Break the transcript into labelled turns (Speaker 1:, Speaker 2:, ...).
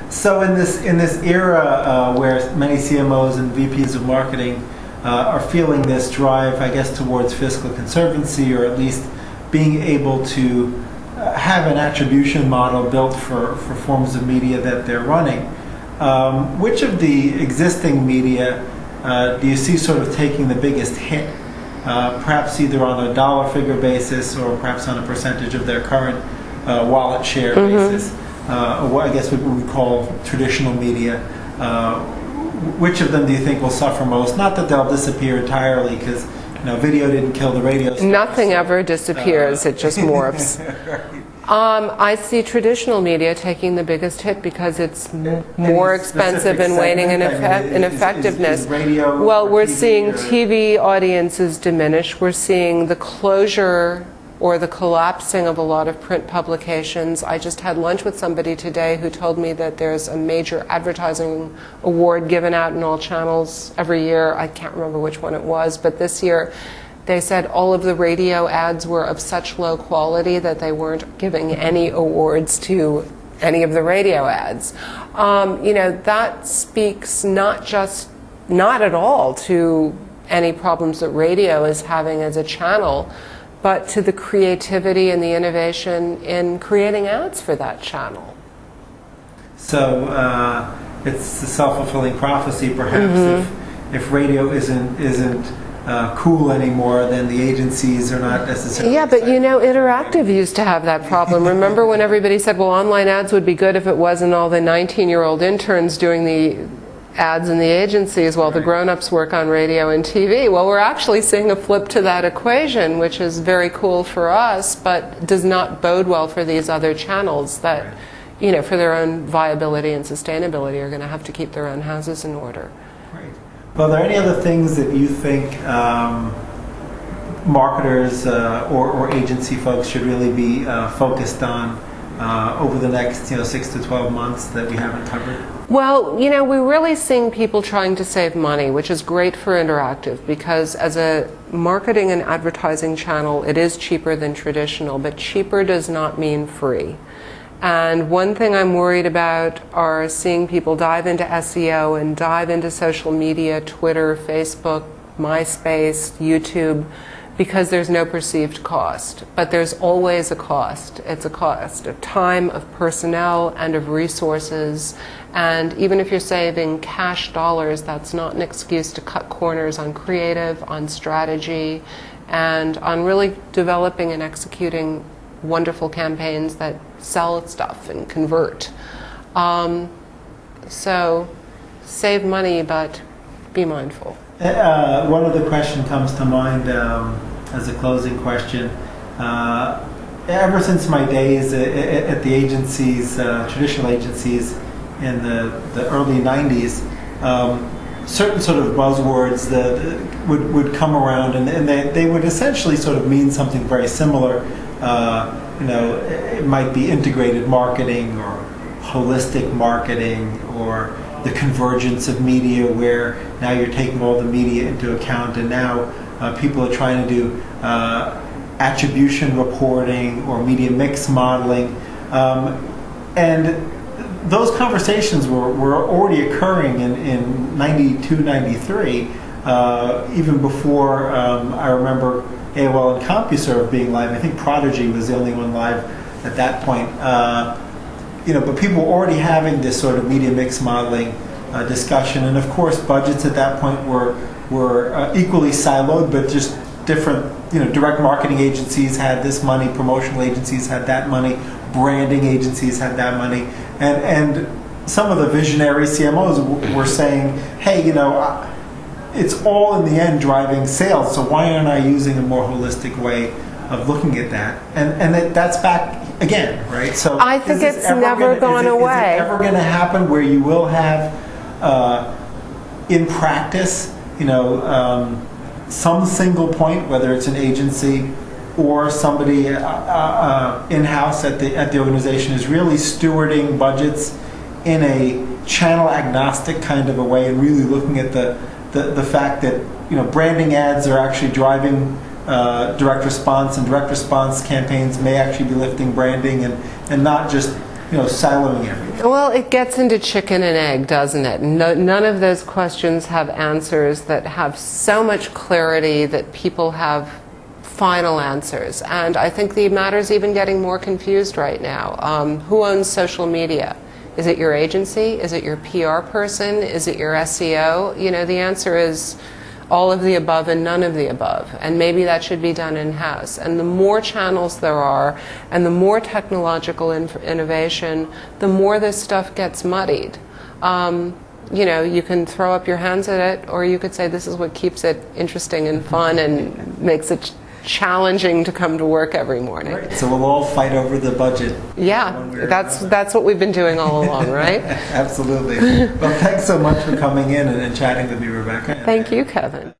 Speaker 1: So in this era where many CMOs and VPs of marketing are feeling this drive, I guess, towards fiscal conservancy, or at least being able to have an attribution model built for forms of media that they're running, which of the existing media do you see sort of taking the biggest hit, perhaps either on a dollar figure basis or perhaps on a percentage of their current wallet share basis? What I guess what we call traditional media. Which of them do you think will suffer most? Not that they'll disappear entirely, because video didn't kill the radio station.
Speaker 2: Nothing ever disappears; it just morphs.
Speaker 1: Right.
Speaker 2: I see traditional media taking the biggest hit because it's more expensive in waning in effectiveness.
Speaker 1: Is radio
Speaker 2: well, we're
Speaker 1: TV
Speaker 2: seeing
Speaker 1: or
Speaker 2: TV audiences diminish. We're seeing the closure or the collapsing of a lot of print publications. I just had lunch with somebody today who told me that there's a major advertising award given out in all channels every year. I can't remember which one it was, but this year they said all of the radio ads were of such low quality that they weren't giving any awards to any of the radio ads. That speaks not at all to any problems that radio is having as a channel, but to the creativity and the innovation in creating ads for that channel.
Speaker 1: So it's a self-fulfilling prophecy, perhaps. If radio isn't cool anymore, then the agencies are not necessarily.
Speaker 2: Yeah, but Interactive used to have that problem. Remember when everybody said, well, online ads would be good if it wasn't all the 19-year-old interns doing the ads in the agencies while the grown-ups work on radio and TV. Well, we're actually seeing a flip to that equation, which is very cool for us, but does not bode well for these other channels that, for their own viability and sustainability, are going to have to keep their own houses in order.
Speaker 1: Right. Well, are there any other things that you think marketers or agency folks should really be focused on over the next 6 to 12 months that we haven't covered?
Speaker 2: Well, we're really seeing people trying to save money, which is great for Interactive, because as a marketing and advertising channel, it is cheaper than traditional, but cheaper does not mean free. And one thing I'm worried about are seeing people dive into SEO and dive into social media, Twitter, Facebook, MySpace, YouTube, because there's no perceived cost. But there's always a cost. It's a cost of time, of personnel, and of resources. And even if you're saving cash dollars, that's not an excuse to cut corners on creative, on strategy, and on really developing and executing wonderful campaigns that sell stuff and convert. So save money, but be mindful.
Speaker 1: One other question comes to mind as a closing question. Ever since my days at the agencies, traditional agencies in the early 90s, certain sort of buzzwords that would come around, and they would essentially sort of mean something very similar. It might be integrated marketing or holistic marketing, or the convergence of media, where now you're taking all the media into account, and now people are trying to do attribution reporting or media mix modeling. And those conversations were already occurring in 92, 93, even before I remember AOL and CompuServe being live. I think Prodigy was the only one live at that point. But people were already having this sort of media mix modeling discussion, and of course budgets at that point were equally siloed, but just different. Direct marketing agencies had this money, promotional agencies had that money, branding agencies had that money, and some of the visionary CMOs were saying, hey, it's all in the end driving sales, so why aren't I using a more holistic way of looking at that? And that's back again, right? So
Speaker 2: I think it's never gone away.
Speaker 1: Is it ever going to happen where you will have, in practice, some single point, whether it's an agency or somebody in-house at the organization, is really stewarding budgets in a channel agnostic kind of a way, and really looking at the fact that branding ads are actually driving direct response, and direct response campaigns may actually be lifting branding, and not just siloing everything.
Speaker 2: Well, it gets into chicken and egg, doesn't it? None of those questions have answers that have so much clarity that people have final answers. And I think the matter's even getting more confused right now. Who owns social media? Is it your agency? Is it your PR person? Is it your SEO? The answer is all of the above and none of the above. And maybe that should be done in-house. And the more channels there are and the more technological innovation, the more this stuff gets muddied. You can throw up your hands at it, or you could say this is what keeps it interesting and fun and makes it challenging to come to work every morning.
Speaker 1: Right. So we'll all fight over the budget.
Speaker 2: Yeah, that's what we've been doing all along, right?
Speaker 1: Absolutely. Well, thanks so much for coming in and chatting with me, Rebecca.
Speaker 2: Thank you, Kevin.